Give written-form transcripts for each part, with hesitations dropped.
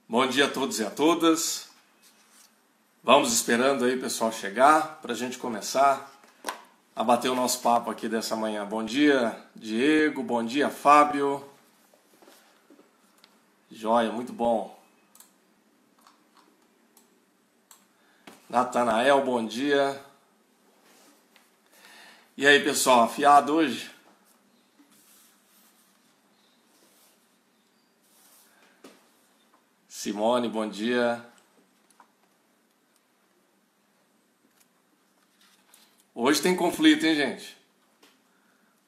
Bom dia a todos e a todas. Vamos esperando aí o pessoal chegar para a gente começar a bater o nosso papo aqui dessa manhã. Bom dia, Diego. Bom dia, Fábio. Joia, muito bom. Natanael, bom dia. E aí, pessoal, afiado hoje? Simone, bom dia. Hoje tem conflito, hein, gente?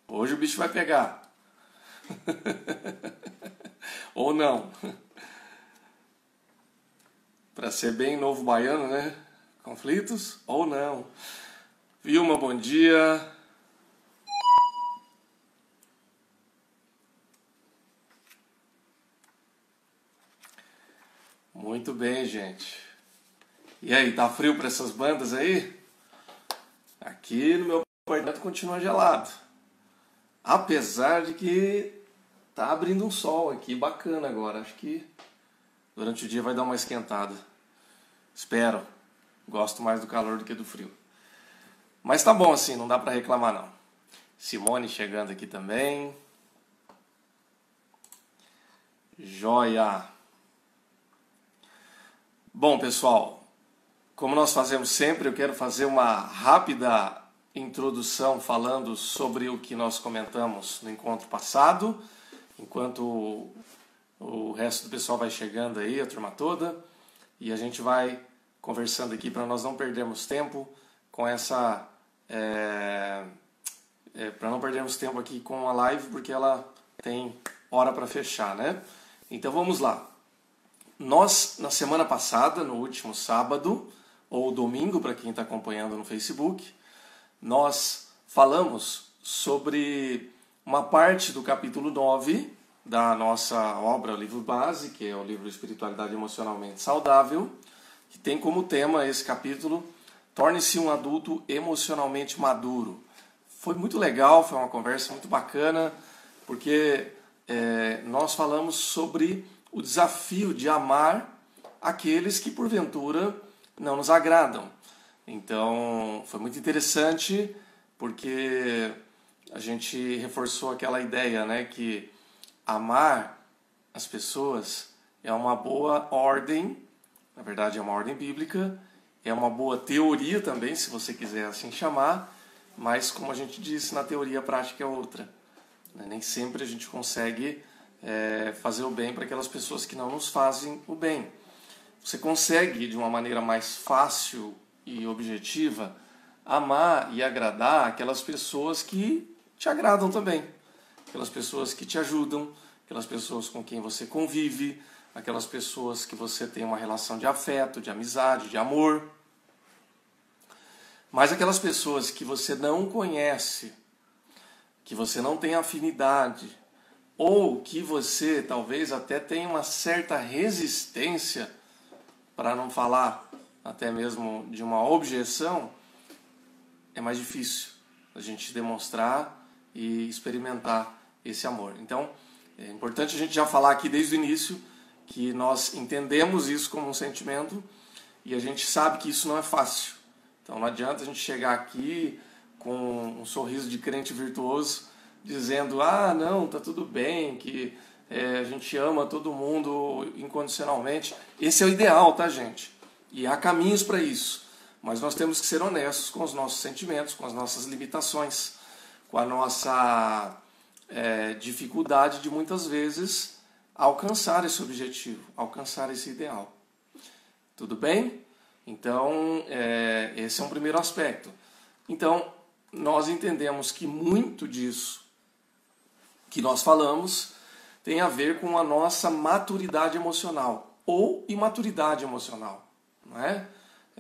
Hoje o bicho vai pegar. Ou não. Para ser bem novo baiano, né? Conflitos ou não. Vilma, bom dia. Muito bem, gente. E aí, tá frio para essas bandas aí? Aqui no meu apartamento continua gelado. Apesar de que tá abrindo um sol aqui bacana agora. Acho que durante o dia vai dar uma esquentada. Espero. Gosto mais do calor do que do frio. Mas tá bom assim, não dá para reclamar não. Simone chegando aqui também. Joia. Bom, pessoal, como nós fazemos sempre, eu quero fazer uma rápida introdução falando sobre o que nós comentamos no encontro passado, enquanto o resto do pessoal vai chegando aí, a turma toda, e a gente vai conversando aqui para nós não perdermos tempo com essa... para não perdermos tempo aqui com a live, porque ela tem hora para fechar, né? Então vamos lá. Nós, na semana passada, no último sábado, ou domingo, para quem está acompanhando no Facebook, nós falamos sobre uma parte do capítulo 9 da nossa obra, o livro base, que é o livro Espiritualidade Emocionalmente Saudável, que tem como tema esse capítulo, Torne-se um adulto emocionalmente maduro. Foi muito legal, foi uma conversa muito bacana, porque nós falamos sobre o desafio de amar aqueles que porventura não nos agradam. Então foi muito interessante porque a gente reforçou aquela ideia, né, que amar as pessoas é uma boa ordem, na verdade é uma ordem bíblica, é uma boa teoria também, se você quiser assim chamar, mas como a gente disse, na teoria a prática é outra. Nem sempre a gente consegue fazer o bem para aquelas pessoas que não nos fazem o bem. Você consegue, de uma maneira mais fácil e objetiva, amar e agradar aquelas pessoas que te agradam também. Aquelas pessoas que te ajudam, aquelas pessoas com quem você convive, aquelas pessoas que você tem uma relação de afeto, de amizade, de amor. Mas aquelas pessoas que você não conhece, que você não tem afinidade, ou que você talvez até tenha uma certa resistência, para não falar até mesmo de uma objeção, é mais difícil a gente demonstrar e experimentar esse amor. Então, é importante a gente já falar aqui desde o início que nós entendemos isso como um sentimento e a gente sabe que isso não é fácil. Então não adianta a gente chegar aqui com um sorriso de crente virtuoso dizendo, não, tá tudo bem, que a gente ama todo mundo incondicionalmente. Esse é o ideal, tá, gente? E há caminhos para isso. Mas nós temos que ser honestos com os nossos sentimentos, com as nossas limitações, com a nossa dificuldade de muitas vezes alcançar esse objetivo, alcançar esse ideal. Tudo bem? Então, esse é um primeiro aspecto. Então, nós entendemos que muito disso que nós falamos tem a ver com a nossa maturidade emocional ou imaturidade emocional, não é?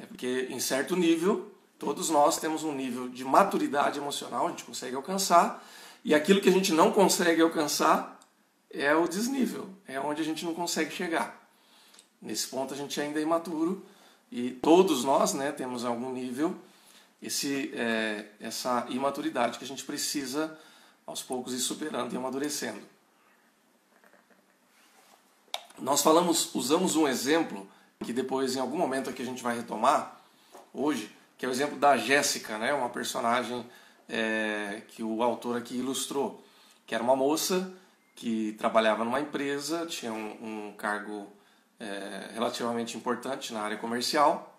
Porque em certo nível, todos nós temos um nível de maturidade emocional, a gente consegue alcançar, e aquilo que a gente não consegue alcançar é o desnível, é onde a gente não consegue chegar. Nesse ponto a gente ainda é imaturo e todos nós, né, temos algum nível essa imaturidade que a gente precisa aos poucos ir superando e amadurecendo. Nós usamos um exemplo que depois em algum momento aqui a gente vai retomar hoje, que é o exemplo da Jéssica, né? Uma personagem que o autor aqui ilustrou, que era uma moça que trabalhava numa empresa, tinha um cargo relativamente importante na área comercial,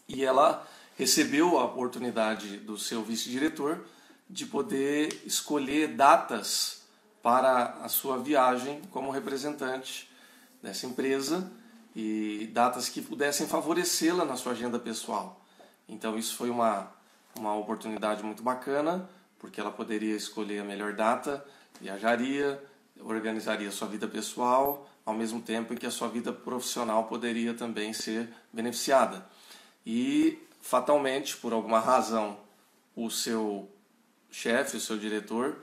e ela recebeu a oportunidade do seu vice-diretor de poder escolher datas para a sua viagem como representante dessa empresa e datas que pudessem favorecê-la na sua agenda pessoal. Então isso foi uma oportunidade muito bacana, porque ela poderia escolher a melhor data, viajaria, organizaria a sua vida pessoal, ao mesmo tempo em que a sua vida profissional poderia também ser beneficiada. E, fatalmente, por alguma razão, o seu chefe, o seu diretor,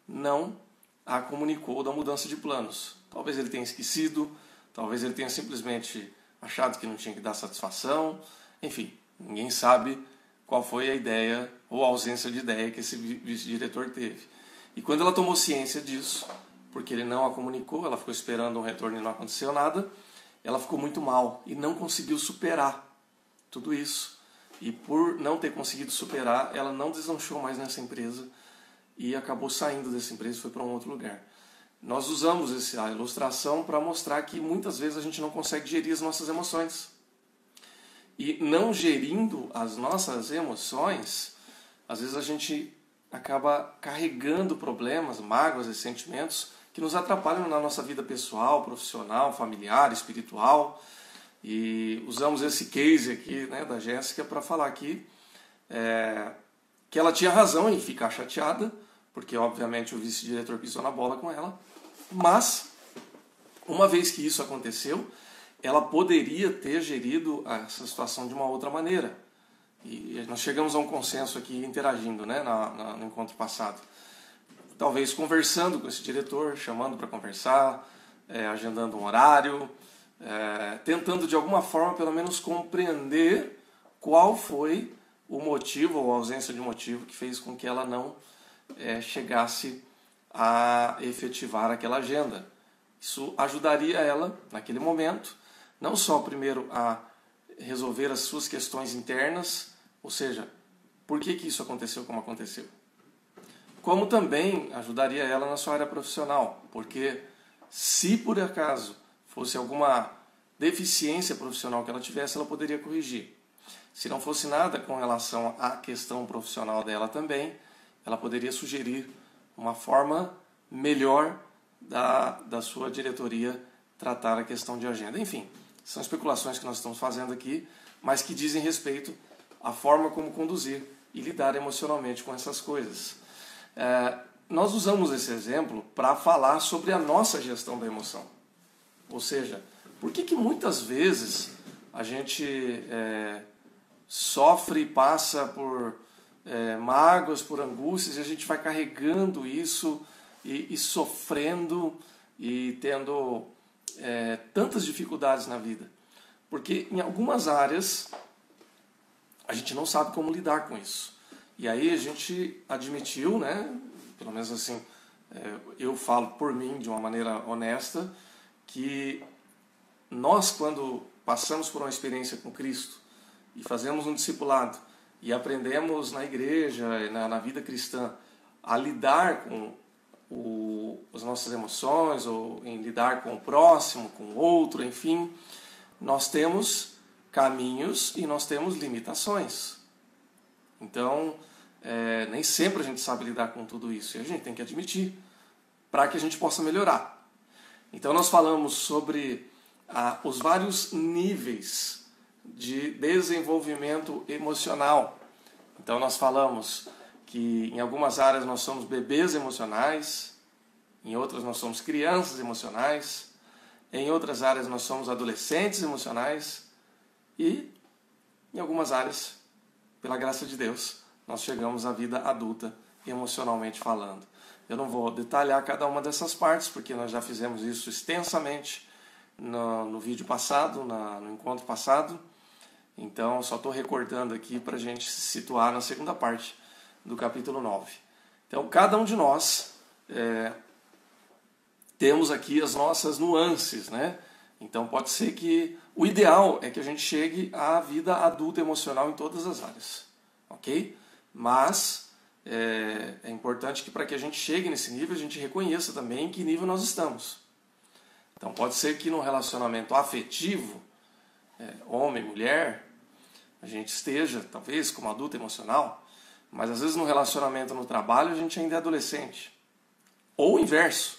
não a comunicou da mudança de planos. Talvez ele tenha esquecido, talvez ele tenha simplesmente achado que não tinha que dar satisfação, enfim, ninguém sabe qual foi a ideia ou a ausência de ideia que esse vice-diretor teve. E quando ela tomou ciência disso, porque ele não a comunicou, ela ficou esperando um retorno e não aconteceu nada, ela ficou muito mal e não conseguiu superar tudo isso. E por não ter conseguido superar, ela não deslanchou mais nessa empresa e acabou saindo dessa empresa e foi para um outro lugar. Nós usamos essa ilustração para mostrar que muitas vezes a gente não consegue gerir as nossas emoções. E não gerindo as nossas emoções, às vezes a gente acaba carregando problemas, mágoas e sentimentos que nos atrapalham na nossa vida pessoal, profissional, familiar, espiritual. E usamos esse case aqui, né, da Jéssica para falar aqui que ela tinha razão em ficar chateada, porque obviamente o vice-diretor pisou na bola com ela, mas uma vez que isso aconteceu, ela poderia ter gerido essa situação de uma outra maneira. E nós chegamos a um consenso aqui interagindo, né, no encontro passado. Talvez conversando com esse diretor, chamando para conversar, agendando um horário, tentando de alguma forma pelo menos compreender qual foi o motivo ou a ausência de motivo que fez com que ela não chegasse a efetivar aquela agenda. Isso ajudaria ela, naquele momento, não só primeiro a resolver as suas questões internas, ou seja, por que isso aconteceu como aconteceu, como também ajudaria ela na sua área profissional, porque se por acaso fosse alguma deficiência profissional que ela tivesse, ela poderia corrigir. Se não fosse nada com relação à questão profissional dela também, ela poderia sugerir uma forma melhor da sua diretoria tratar a questão de agenda. Enfim, são especulações que nós estamos fazendo aqui, mas que dizem respeito à forma como conduzir e lidar emocionalmente com essas coisas. Nós usamos esse exemplo para falar sobre a nossa gestão da emoção. Ou seja, por que muitas vezes a gente sofre e passa por mágoas, por angústias, e a gente vai carregando isso e sofrendo e tendo tantas dificuldades na vida? Porque em algumas áreas a gente não sabe como lidar com isso. E aí a gente admitiu, né, pelo menos assim, eu falo por mim de uma maneira honesta, que nós, quando passamos por uma experiência com Cristo e fazemos um discipulado e aprendemos na igreja, na vida cristã, a lidar com as nossas emoções, ou em lidar com o próximo, com o outro, enfim, nós temos caminhos e nós temos limitações. Então, nem sempre a gente sabe lidar com tudo isso, e a gente tem que admitir para que a gente possa melhorar. Então nós falamos sobre os vários níveis de desenvolvimento emocional. Então nós falamos que em algumas áreas nós somos bebês emocionais, em outras nós somos crianças emocionais, em outras áreas nós somos adolescentes emocionais e em algumas áreas, pela graça de Deus, nós chegamos à vida adulta emocionalmente falando. Eu não vou detalhar cada uma dessas partes, porque nós já fizemos isso extensamente no vídeo passado, no encontro passado. Então, só estou recordando aqui para a gente se situar na segunda parte do capítulo 9. Então, cada um de nós temos aqui as nossas nuances, né? Então pode ser que o ideal é que a gente chegue à vida adulta emocional em todas as áreas, ok? Mas é importante que para que a gente chegue nesse nível, a gente reconheça também em que nível nós estamos. Então pode ser que no relacionamento afetivo, homem, mulher, a gente esteja talvez como adulto emocional, mas às vezes no relacionamento no trabalho a gente ainda é adolescente. Ou o inverso.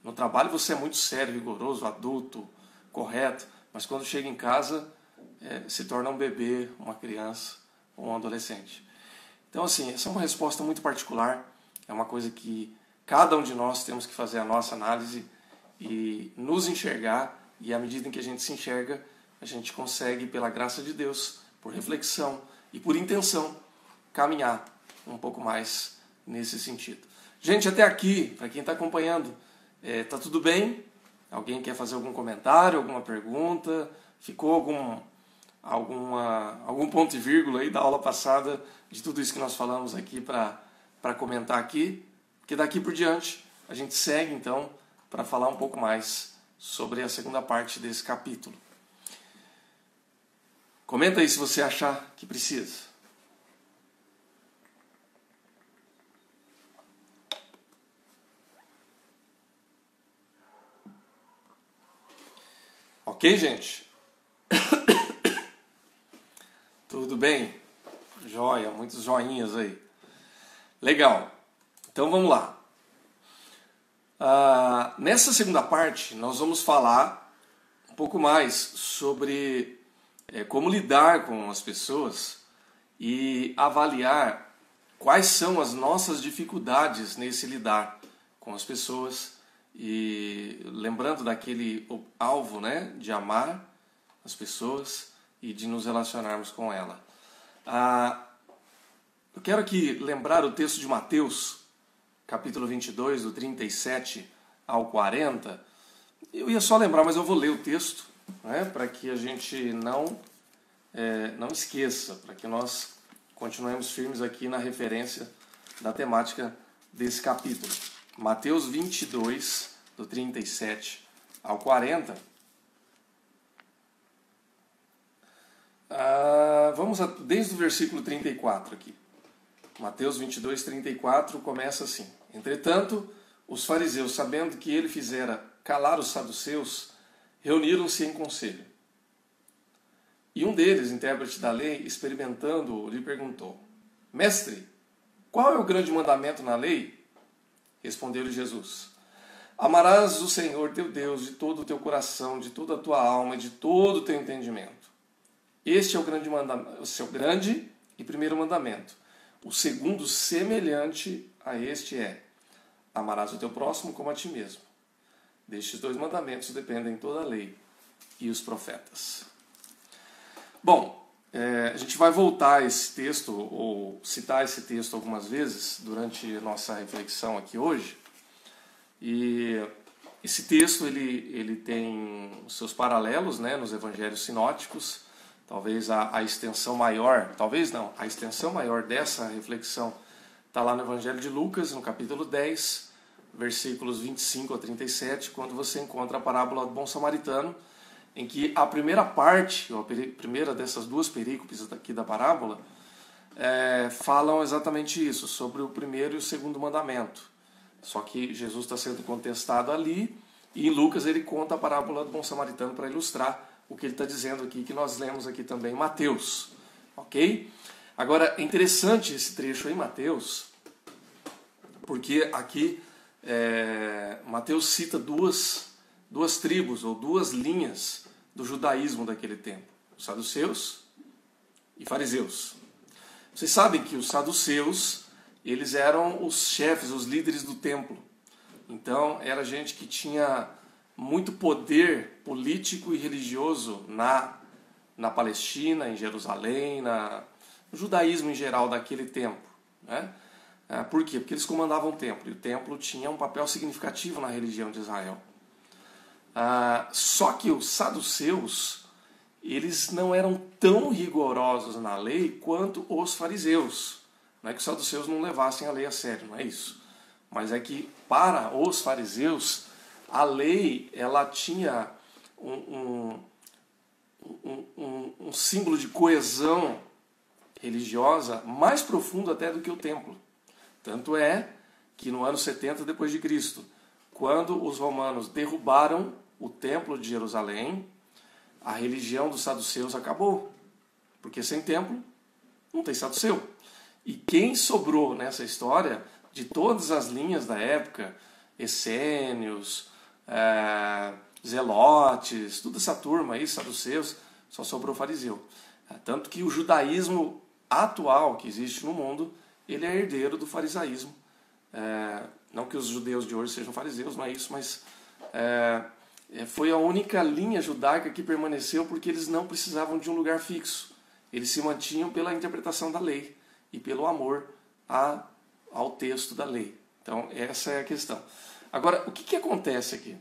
No trabalho você é muito sério, rigoroso, adulto, correto, mas quando chega em casa se torna um bebê, uma criança ou um adolescente. Então assim, essa é uma resposta muito particular, é uma coisa que cada um de nós temos que fazer a nossa análise e nos enxergar, e à medida em que a gente se enxerga, a gente consegue, pela graça de Deus, por reflexão e por intenção, caminhar um pouco mais nesse sentido. Gente, até aqui, para quem está acompanhando, tá tudo bem? Alguém quer fazer algum comentário, alguma pergunta? Ficou algum ponto e vírgula aí da aula passada de tudo isso que nós falamos aqui para comentar aqui? Porque daqui por diante a gente segue então para falar um pouco mais sobre a segunda parte desse capítulo. Comenta aí se você achar que precisa. Ok, gente? Tudo bem? Joia, muitos joinhas aí. Legal. Então vamos lá. Nessa segunda parte, nós vamos falar um pouco mais sobre como lidar com as pessoas e avaliar quais são as nossas dificuldades nesse lidar com as pessoas. E lembrando daquele alvo, né, de amar as pessoas e de nos relacionarmos com ela. Eu quero aqui lembrar o texto de Mateus, capítulo 22, do 37 ao 40. Eu ia só lembrar, mas eu vou ler o texto, né, para que a gente não esqueça, para que nós continuemos firmes aqui na referência da temática desse capítulo. Mateus 22, do 37 ao 40. Vamos desde o versículo 34 aqui. Mateus 22, 34 começa assim: Entretanto, os fariseus, sabendo que ele fizera calar os saduceus, reuniram-se em conselho. E um deles, intérprete da lei, experimentando-o, lhe perguntou: Mestre, qual é o grande mandamento na lei? Respondeu-lhe Jesus: Amarás o Senhor teu Deus de todo o teu coração, de toda a tua alma e de todo o teu entendimento. Este é o seu grande e primeiro mandamento. O segundo, semelhante a este, é: amarás o teu próximo como a ti mesmo. Destes dois mandamentos dependem toda a lei e os profetas. Bom, a gente vai voltar a esse texto, ou citar esse texto algumas vezes durante a nossa reflexão aqui hoje. E esse texto ele tem os seus paralelos, né, nos evangelhos sinóticos. Talvez a extensão maior, talvez não, a extensão maior dessa reflexão está lá no Evangelho de Lucas, no capítulo 10, versículos 25 a 37, quando você encontra a parábola do bom samaritano, em que a primeira parte, ou a primeira dessas duas perícopes aqui da parábola, falam exatamente isso, sobre o primeiro e o segundo mandamento. Só que Jesus está sendo contestado ali, e em Lucas ele conta a parábola do bom samaritano para ilustrar o que ele está dizendo aqui, que nós lemos aqui também em Mateus. Ok? Agora, é interessante esse trecho aí em Mateus, porque aqui Mateus cita duas tribos, ou duas linhas do judaísmo daquele tempo: os saduceus e fariseus. Vocês sabem que os saduceus, eles eram os chefes, os líderes do templo. Então, era gente que tinha muito poder político e religioso na Palestina, em Jerusalém, no judaísmo em geral daquele tempo, né? Por quê? Porque eles comandavam o templo, e o templo tinha um papel significativo na religião de Israel. Só que os saduceus, eles não eram tão rigorosos na lei quanto os fariseus. Não é que os saduceus não levassem a lei a sério, não é isso. Mas é que para os fariseus, a lei ela tinha um símbolo de coesão religiosa mais profundo até do que o templo. Tanto é que no ano 70 depois de Cristo, quando os romanos derrubaram o templo de Jerusalém, a religião dos saduceus acabou. Porque sem templo não tem saduceu. E quem sobrou nessa história, de todas as linhas da época, essênios, zelotes, toda essa turma aí, saduceus, só sobrou fariseu. Tanto que o judaísmo atual que existe no mundo, ele é herdeiro do farisaísmo. Não que os judeus de hoje sejam fariseus, não é isso, mas foi a única linha judaica que permaneceu porque eles não precisavam de um lugar fixo. Eles se mantinham pela interpretação da lei e pelo amor ao texto da lei. Então, essa é a questão. Agora, o que acontece aqui?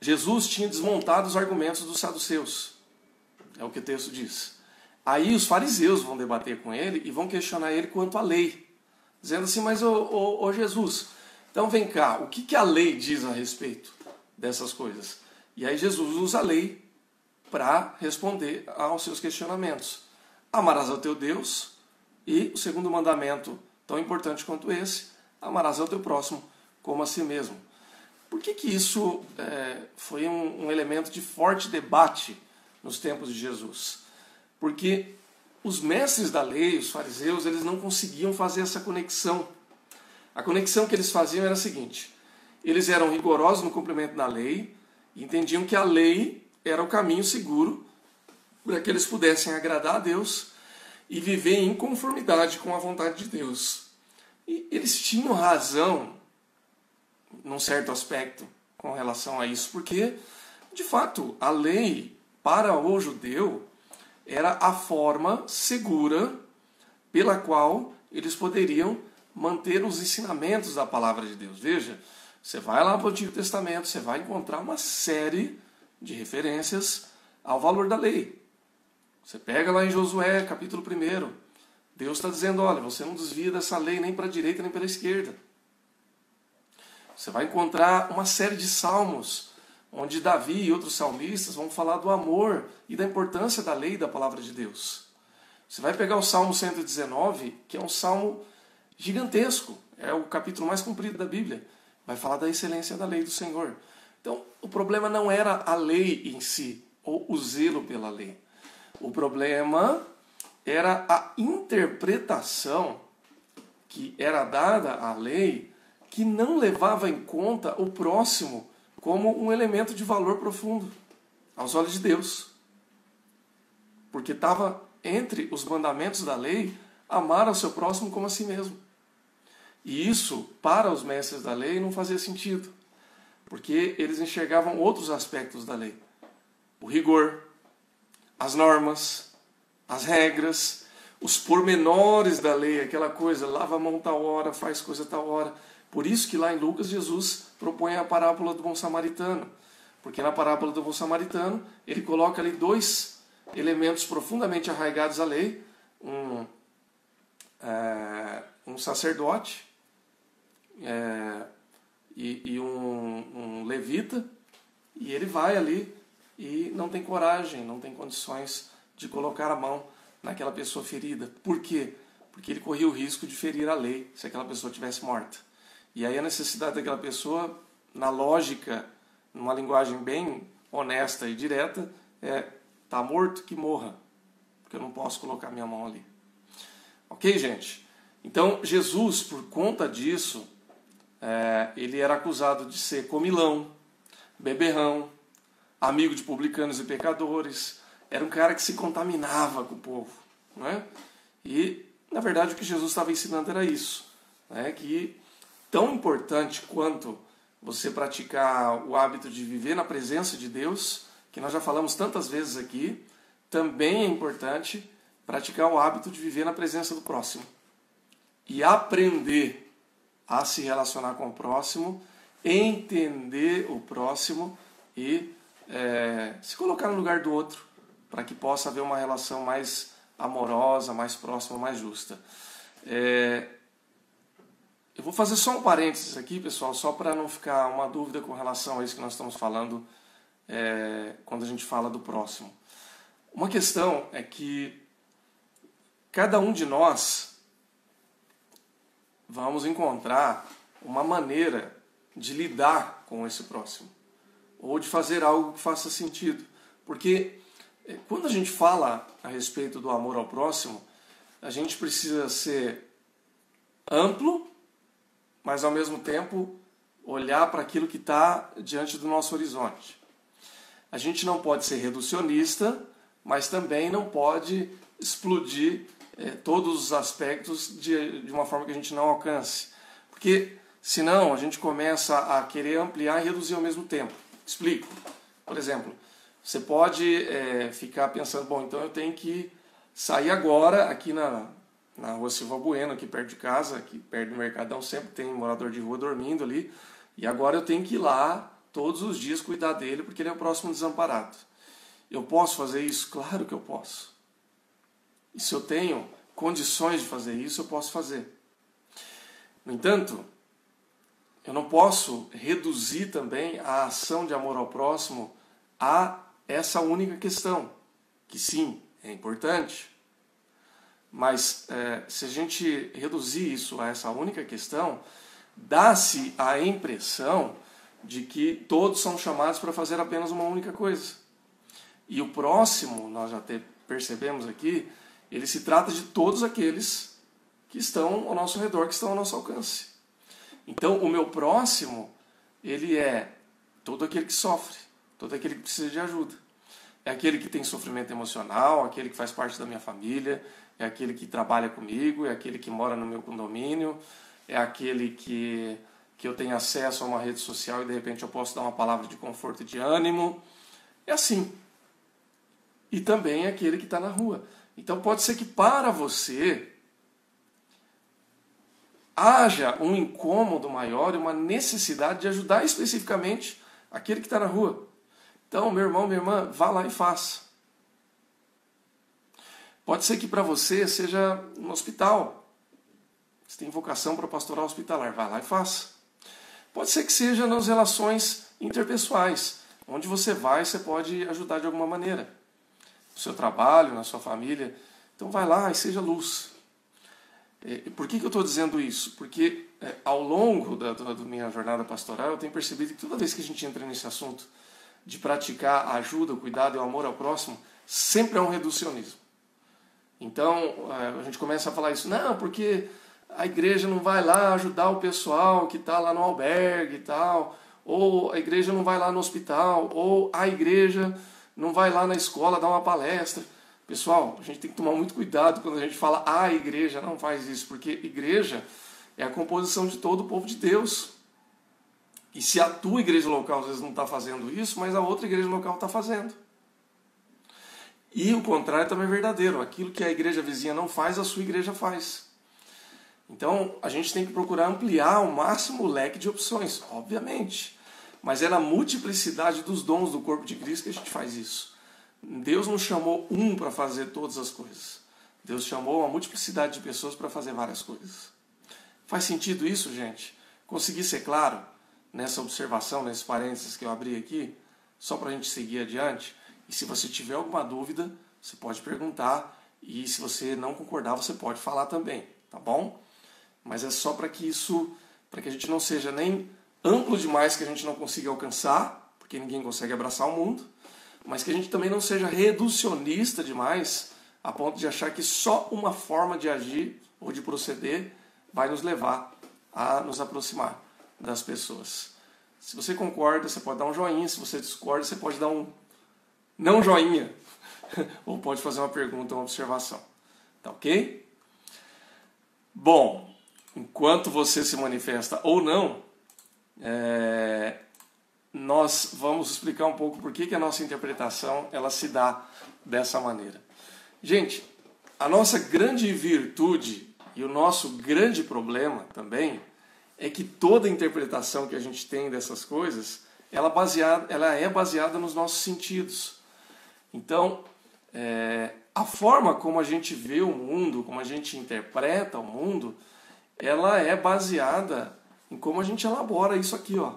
Jesus tinha desmontado os argumentos dos saduceus. É o que o texto diz. Aí os fariseus vão debater com ele e vão questionar ele quanto à lei. Dizendo assim, mas ô Jesus, então vem cá, o que a lei diz a respeito dessas coisas? E aí Jesus usa a lei para responder aos seus questionamentos. Amarás ao teu Deus e o segundo mandamento, tão importante quanto esse, amarás ao teu próximo como a si mesmo. Por que isso foi um elemento de forte debate nos tempos de Jesus? Porque os mestres da lei, os fariseus, eles não conseguiam fazer essa conexão. A conexão que eles faziam era a seguinte: eles eram rigorosos no cumprimento da lei e entendiam que a lei era o caminho seguro para que eles pudessem agradar a Deus e viver em conformidade com a vontade de Deus. E eles tinham razão num certo aspecto com relação a isso, porque, de fato, a lei para o judeu era a forma segura pela qual eles poderiam manter os ensinamentos da palavra de Deus. Veja, você vai lá para o Antigo Testamento, você vai encontrar uma série de referências ao valor da lei. Você pega lá em Josué, capítulo 1, Deus está dizendo, olha, você não desvia dessa lei nem para a direita nem para a esquerda. Você vai encontrar uma série de salmos, onde Davi e outros salmistas vão falar do amor e da importância da lei e da palavra de Deus. Você vai pegar o Salmo 119, que é um salmo gigantesco, é o capítulo mais comprido da Bíblia. Vai falar da excelência da lei do Senhor. Então, o problema não era a lei em si, ou o zelo pela lei. O problema era a interpretação que era dada à lei, que não levava em conta o próximo como um elemento de valor profundo aos olhos de Deus. Porque estava entre os mandamentos da lei amar ao seu próximo como a si mesmo. E isso, para os mestres da lei, não fazia sentido, porque eles enxergavam outros aspectos da lei. O rigor, as normas, as regras, os pormenores da lei, aquela coisa, lava a mão tal hora, faz coisa tal hora. Por isso que lá em Lucas, Jesus propõe a parábola do bom samaritano. Porque na parábola do bom samaritano, ele coloca ali dois elementos profundamente arraigados à lei. Um sacerdote e um levita. E ele vai ali e não tem coragem, não tem condições de colocar a mão naquela pessoa ferida. Por quê? Porque ele corria o risco de ferir a lei se aquela pessoa estivesse morta. E aí a necessidade daquela pessoa, na lógica, numa linguagem bem honesta e direta, tá morto, que morra, porque eu não posso colocar minha mão ali. Ok, gente? Então, Jesus, por conta disso, ele era acusado de ser comilão, beberrão, amigo de publicanos e pecadores. Era um cara que se contaminava com o povo. Não é? E, na verdade, o que Jesus estava ensinando era isso. Que tão importante quanto você praticar o hábito de viver na presença de Deus, que nós já falamos tantas vezes aqui, também é importante praticar o hábito de viver na presença do próximo. E aprender a se relacionar com o próximo, entender o próximo e se colocar no lugar do outro, para que possa haver uma relação mais amorosa, mais próxima, mais justa. Eu vou fazer só um parênteses aqui, pessoal, só para não ficar uma dúvida com relação a isso que nós estamos falando quando a gente fala do próximo. Uma questão é que cada um de nós vamos encontrar uma maneira de lidar com esse próximo, ou de fazer algo que faça sentido. Porque quando a gente fala a respeito do amor ao próximo, a gente precisa ser amplo, mas ao mesmo tempo olhar para aquilo que está diante do nosso horizonte. A gente não pode ser reducionista, mas também não pode explodir todos os aspectos de uma forma que a gente não alcance. Porque senão a gente começa a querer ampliar e reduzir ao mesmo tempo. Explico. Por exemplo, você pode ficar pensando, bom, então eu tenho que sair agora aqui na rua Silva Bueno, aqui perto de casa, aqui perto do Mercadão, sempre tem morador de rua dormindo ali, e agora eu tenho que ir lá todos os dias cuidar dele, porque ele é o próximo desamparado. Eu posso fazer isso? Claro que eu posso. E se eu tenho condições de fazer isso, eu posso fazer. No entanto, eu não posso reduzir também a ação de amor ao próximo a essa única questão, que sim, é importante. Mas se a gente reduzir isso a essa única questão, dá-se a impressão de que todos são chamados para fazer apenas uma única coisa. E o próximo, nós já até percebemos aqui, ele se trata de todos aqueles que estão ao nosso redor, que estão ao nosso alcance. Então, o meu próximo, ele é todo aquele que sofre, todo aquele que precisa de ajuda. É aquele que tem sofrimento emocional, aquele que faz parte da minha família, é aquele que trabalha comigo, é aquele que mora no meu condomínio, é aquele que eu tenho acesso a uma rede social e de repente eu posso dar uma palavra de conforto e de ânimo. É assim. E também é aquele que está na rua. Então pode ser que para você haja um incômodo maior e uma necessidade de ajudar especificamente aquele que está na rua. Então, meu irmão, minha irmã, vá lá e faça. Pode ser que para você seja no hospital. Você tem vocação para pastoral hospitalar, vá lá e faça. Pode ser que seja nas relações interpessoais. Onde você vai, você pode ajudar de alguma maneira. No seu trabalho, na sua família. Então vai lá e seja luz. Por que eu estou dizendo isso? Porque ao longo da minha jornada pastoral, eu tenho percebido que toda vez que a gente entra nesse assunto de praticar a ajuda, o cuidado e o amor ao próximo, sempre é um reducionismo. Então, a gente começa a falar isso, não, porque a igreja não vai lá ajudar o pessoal que está lá no albergue e tal, ou a igreja não vai lá no hospital, ou a igreja não vai lá na escola dar uma palestra. Pessoal, a gente tem que tomar muito cuidado quando a gente fala a igreja não faz isso, porque igreja é a composição de todo o povo de Deus. E se a tua igreja local às vezes não está fazendo isso, mas a outra igreja local está fazendo. E o contrário também é verdadeiro. Aquilo que a igreja vizinha não faz, a sua igreja faz. Então, a gente tem que procurar ampliar ao máximo o leque de opções, obviamente. Mas é na multiplicidade dos dons do corpo de Cristo que a gente faz isso. Deus não chamou um para fazer todas as coisas. Deus chamou uma multiplicidade de pessoas para fazer várias coisas. Faz sentido isso, gente? Consegui ser claro nessa observação, nesses parênteses que eu abri aqui, só para a gente seguir adiante? E se você tiver alguma dúvida, você pode perguntar. E se você não concordar, você pode falar também, tá bom? Mas é só para que a gente não seja nem amplo demais que a gente não consiga alcançar, porque ninguém consegue abraçar o mundo, mas que a gente também não seja reducionista demais, a ponto de achar que só uma forma de agir ou de proceder vai nos levar a nos aproximar das pessoas. Se você concorda, você pode dar um joinha. Se você discorda, você pode dar um não joinha. Ou pode fazer uma pergunta ou uma observação. Tá ok? Bom, enquanto você se manifesta ou não, nós vamos explicar um pouco por que a nossa interpretação ela se dá dessa maneira. Gente, a nossa grande virtude e o nosso grande problema também é que toda interpretação que a gente tem dessas coisas, ela é baseada nos nossos sentidos. Então, a forma como a gente vê o mundo, como a gente interpreta o mundo, ela é baseada em como a gente elabora isso aqui, ó,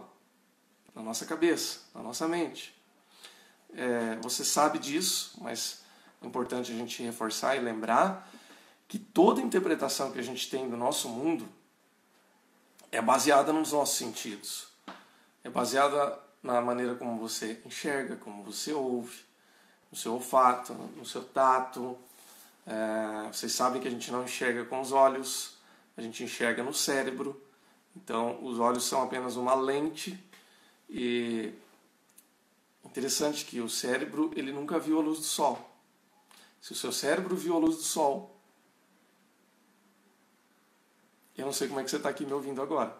na nossa cabeça, na nossa mente. Você sabe disso, mas é importante a gente reforçar e lembrar que toda interpretação que a gente tem do nosso mundo é baseada nos nossos sentidos. É baseada na maneira como você enxerga, como você ouve, no seu olfato, no seu tato. Vocês sabem que a gente não enxerga com os olhos, a gente enxerga no cérebro. Então, os olhos são apenas uma lente. E interessante que o cérebro, ele nunca viu a luz do sol. Se o seu cérebro viu a luz do sol, eu não sei como é que você está aqui me ouvindo agora.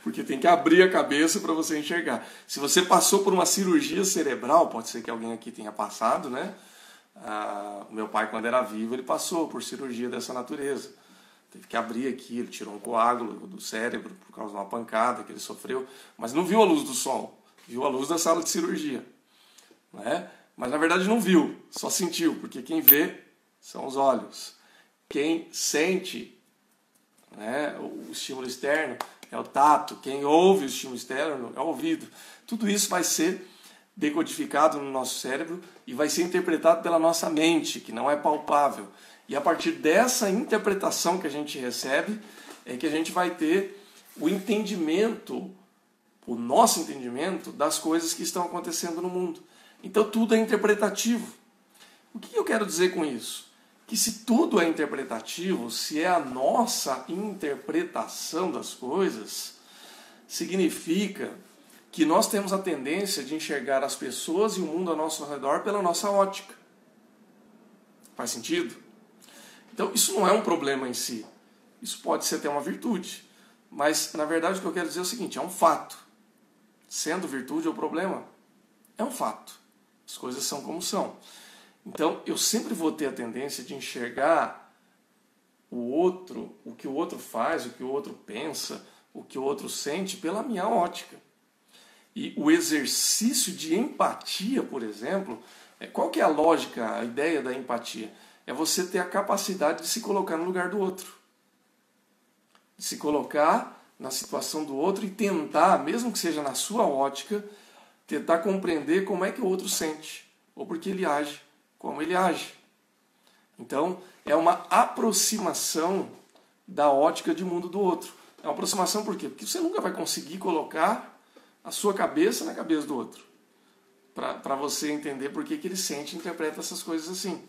Porque tem que abrir a cabeça para você enxergar. Se você passou por uma cirurgia cerebral, pode ser que alguém aqui tenha passado, né? O meu pai, quando era vivo, ele passou por cirurgia dessa natureza. Teve que abrir aqui, ele tirou um coágulo do cérebro por causa de uma pancada que ele sofreu, mas não viu a luz do sol, viu a luz da sala de cirurgia, né? Mas na verdade não viu, só sentiu, porque quem vê são os olhos. Quem sente, né, o estímulo externo é o tato, quem ouve o estímulo externo é o ouvido. Tudo isso vai ser decodificado no nosso cérebro e vai ser interpretado pela nossa mente, que não é palpável. E a partir dessa interpretação que a gente recebe, é que a gente vai ter o entendimento, o nosso entendimento das coisas que estão acontecendo no mundo. Então tudo é interpretativo. O que eu quero dizer com isso? Que se tudo é interpretativo, se é a nossa interpretação das coisas, significa que nós temos a tendência de enxergar as pessoas e o mundo ao nosso redor pela nossa ótica. Faz sentido? Então isso não é um problema em si. Isso pode ser até uma virtude. Mas na verdade o que eu quero dizer é o seguinte, é um fato. Sendo virtude ou problema, é um fato. As coisas são como são. Então eu sempre vou ter a tendência de enxergar o outro, o que o outro faz, o que o outro pensa, o que o outro sente pela minha ótica. E o exercício de empatia, por exemplo, qual que é a lógica, a ideia da empatia? É você ter a capacidade de se colocar no lugar do outro. De se colocar na situação do outro e tentar, mesmo que seja na sua ótica, tentar compreender como é que o outro sente, ou porque ele age como ele age. Então, é uma aproximação da ótica de mundo do outro. É uma aproximação por quê? Porque você nunca vai conseguir colocar a sua cabeça na cabeça do outro, para você entender por que ele sente e interpreta essas coisas assim.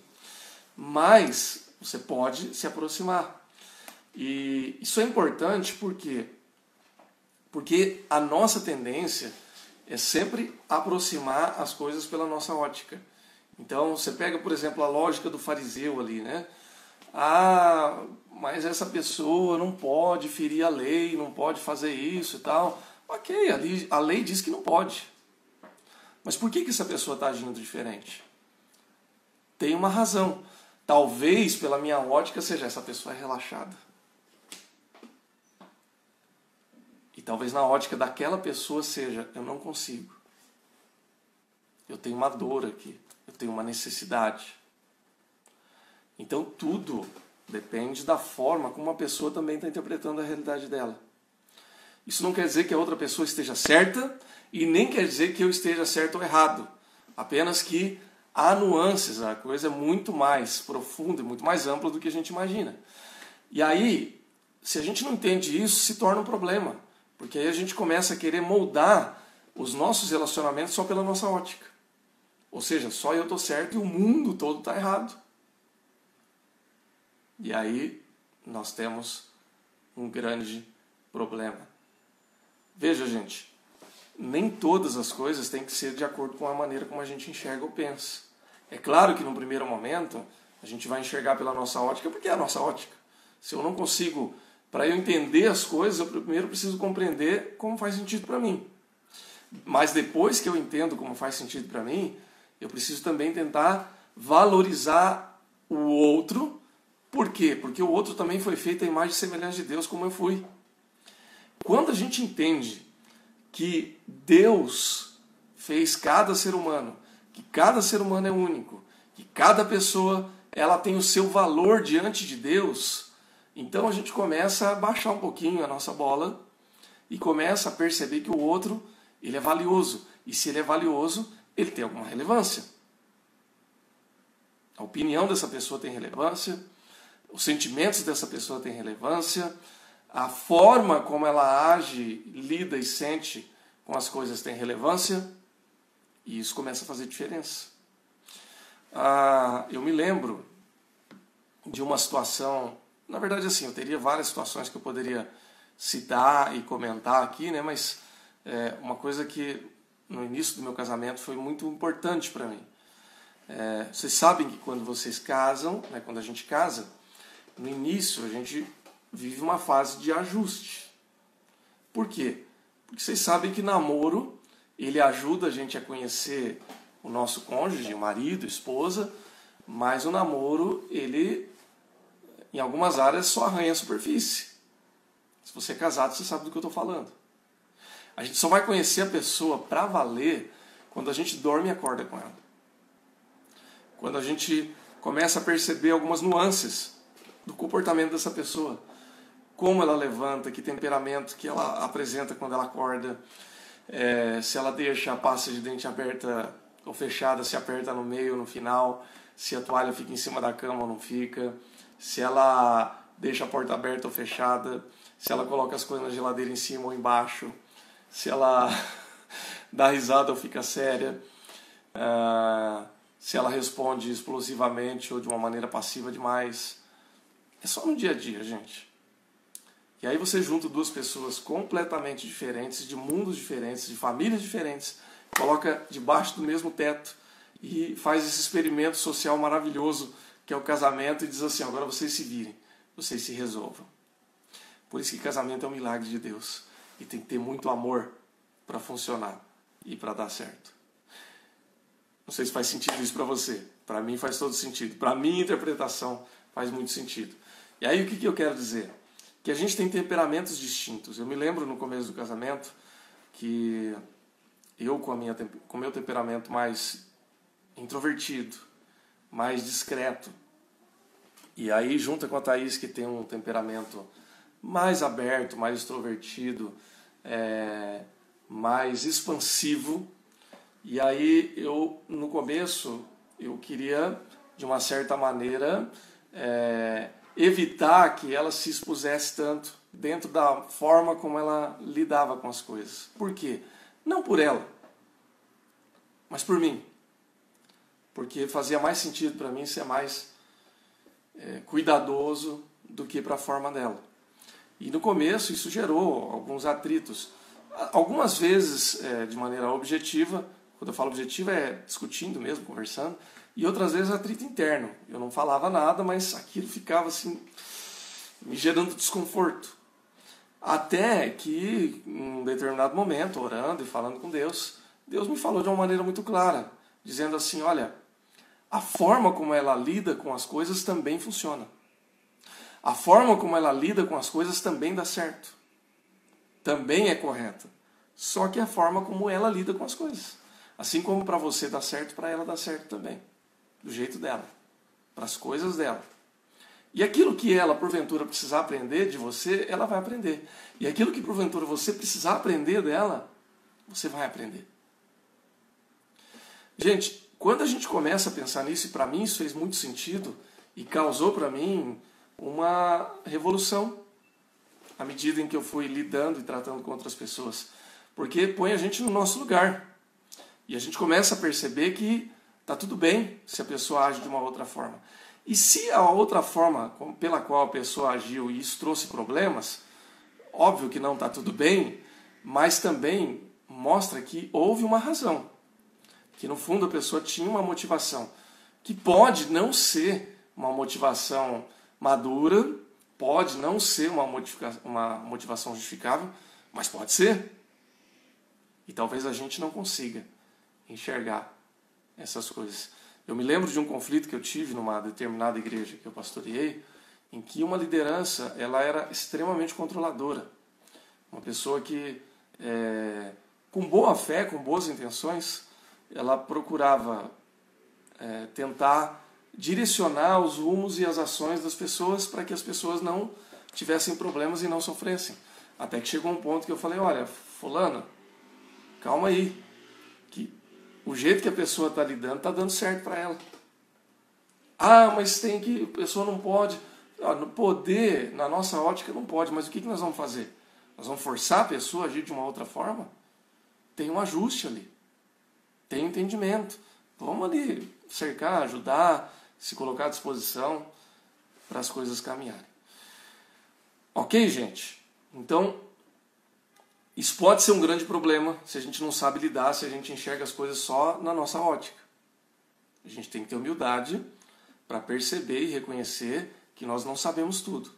Mas você pode se aproximar. E isso é importante porque a nossa tendência é sempre aproximar as coisas pela nossa ótica. Então você pega, por exemplo, a lógica do fariseu ali, né? Mas essa pessoa não pode ferir a lei, não pode fazer isso e tal. Ok, a lei diz que não pode. Mas por que essa pessoa está agindo diferente? Tem uma razão. Talvez, pela minha ótica, seja essa pessoa é relaxada. E talvez na ótica daquela pessoa seja, eu não consigo. Eu tenho uma dor aqui. Eu tenho uma necessidade. Então tudo depende da forma como a pessoa também está interpretando a realidade dela. Isso não quer dizer que a outra pessoa esteja certa e nem quer dizer que eu esteja certo ou errado. Apenas que há nuances, a coisa é muito mais profunda e muito mais ampla do que a gente imagina. E aí, se a gente não entende isso, se torna um problema. Porque aí a gente começa a querer moldar os nossos relacionamentos só pela nossa ótica. Ou seja, só eu estou certo e o mundo todo está errado. E aí nós temos um grande problema. Veja, gente, nem todas as coisas têm que ser de acordo com a maneira como a gente enxerga ou pensa. É claro que no primeiro momento a gente vai enxergar pela nossa ótica, porque é a nossa ótica. Se eu não consigo, para eu entender as coisas, eu primeiro preciso compreender como faz sentido para mim. Mas depois que eu entendo como faz sentido para mim, eu preciso também tentar valorizar o outro. Por quê? Porque o outro também foi feito à imagem e semelhança de Deus, como eu fui. Quando a gente entende que Deus fez cada ser humano, que cada ser humano é único, que cada pessoa ela tem o seu valor diante de Deus, então a gente começa a baixar um pouquinho a nossa bola e começa a perceber que o outro, ele é valioso. E se ele é valioso, ele tem alguma relevância. A opinião dessa pessoa tem relevância, os sentimentos dessa pessoa têm relevância, a forma como ela age, lida e sente com as coisas tem relevância, e isso começa a fazer diferença. Eu me lembro de uma situação, na verdade assim, eu teria várias situações que eu poderia citar e comentar aqui, né? Mas uma coisa que no início do meu casamento foi muito importante para mim. Vocês sabem que quando vocês casam, né, quando a gente casa, no início a gente vive uma fase de ajuste. Por quê? Porque vocês sabem que namoro, ele ajuda a gente a conhecer o nosso cônjuge, o marido, a esposa, mas o namoro, ele, em algumas áreas, só arranha a superfície. Se você é casado, você sabe do que eu estou falando. A gente só vai conhecer a pessoa para valer quando a gente dorme e acorda com ela. Quando a gente começa a perceber algumas nuances do comportamento dessa pessoa. Como ela levanta, que temperamento que ela apresenta quando ela acorda. Se ela deixa a pasta de dente aberta ou fechada, se aperta no meio ou no final. Se a toalha fica em cima da cama ou não fica. Se ela deixa a porta aberta ou fechada. Se ela coloca as coisas na geladeira em cima ou embaixo. Se ela dá risada ou fica séria. Se ela responde explosivamente ou de uma maneira passiva demais. É só no dia a dia, gente. E aí você junta duas pessoas completamente diferentes, de mundos diferentes, de famílias diferentes, coloca debaixo do mesmo teto e faz esse experimento social maravilhoso que é o casamento e diz assim, agora vocês se virem, vocês se resolvam. Por isso que casamento é um milagre de Deus e tem que ter muito amor para funcionar e para dar certo. Não sei se faz sentido isso para você. Para mim faz todo sentido. Para minha interpretação faz muito sentido. E aí o que eu quero dizer? Que a gente tem temperamentos distintos. Eu me lembro no começo do casamento que eu com o meu temperamento mais introvertido, mais discreto, e aí junta com a Thaís que tem um temperamento mais aberto, mais extrovertido, mais expansivo. E aí eu, no começo, eu queria, de uma certa maneira, evitar que ela se expusesse tanto dentro da forma como ela lidava com as coisas. Por quê? Não por ela, mas por mim. Porque fazia mais sentido para mim ser mais cuidadoso do que para a forma dela. E no começo isso gerou alguns atritos. Algumas vezes de maneira objetiva, quando eu falo objetiva é discutindo mesmo, conversando, e outras vezes atrito interno. Eu não falava nada, mas aquilo ficava assim, me gerando desconforto. Até que, em um determinado momento, orando e falando com Deus, Deus me falou de uma maneira muito clara, dizendo assim, olha, a forma como ela lida com as coisas também funciona. A forma como ela lida com as coisas também dá certo. Também é correta. Só que a forma como ela lida com as coisas. Assim como para você dá certo, para ela dá certo também. Do jeito dela. Para as coisas dela. E aquilo que ela, porventura, precisar aprender de você, ela vai aprender. E aquilo que, porventura, você precisar aprender dela, você vai aprender. Gente, quando a gente começa a pensar nisso, e para mim isso fez muito sentido, e causou para mim uma revolução, à medida em que eu fui lidando e tratando com outras pessoas. Porque põe a gente no nosso lugar. E a gente começa a perceber que está tudo bem se a pessoa age de uma outra forma. E se a outra forma pela qual a pessoa agiu e isso trouxe problemas, óbvio que não está tudo bem, mas também mostra que houve uma razão. Que no fundo a pessoa tinha uma motivação. Que pode não ser uma motivação madura, pode não ser uma motivação justificável, mas pode ser. E talvez a gente não consiga enxergar essas coisas. Eu me lembro de um conflito que eu tive numa determinada igreja que eu pastoreei, em que uma liderança ela era extremamente controladora. Uma pessoa que, com boa fé, com boas intenções, ela procurava tentar direcionar os rumos e as ações das pessoas para que as pessoas não tivessem problemas e não sofressem. Até que chegou um ponto que eu falei, olha, fulano, calma aí, que o jeito que a pessoa está lidando está dando certo para ela. Ah, mas tem que, a pessoa não pode. No poder, na nossa ótica, não pode, mas o que nós vamos fazer? Nós vamos forçar a pessoa a agir de uma outra forma? Tem um ajuste ali, tem entendimento. Vamos ali cercar, ajudar, se colocar à disposição para as coisas caminharem. Ok, gente? Então, isso pode ser um grande problema se a gente não sabe lidar, se a gente enxerga as coisas só na nossa ótica. A gente tem que ter humildade para perceber e reconhecer que nós não sabemos tudo.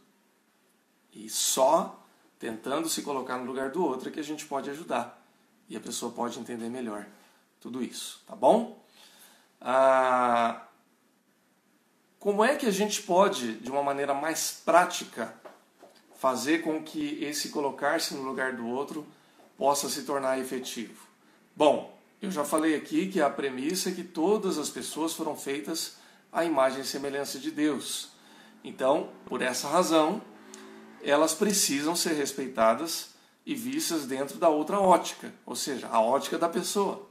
E só tentando se colocar no lugar do outro é que a gente pode ajudar. E a pessoa pode entender melhor tudo isso, tá bom? Como é que a gente pode, de uma maneira mais prática, fazer com que esse colocar-se no lugar do outro possa se tornar efetivo? Bom, eu já falei aqui que a premissa é que todas as pessoas foram feitas à imagem e semelhança de Deus. Então, por essa razão, elas precisam ser respeitadas e vistas dentro da outra ótica, ou seja, a ótica da pessoa.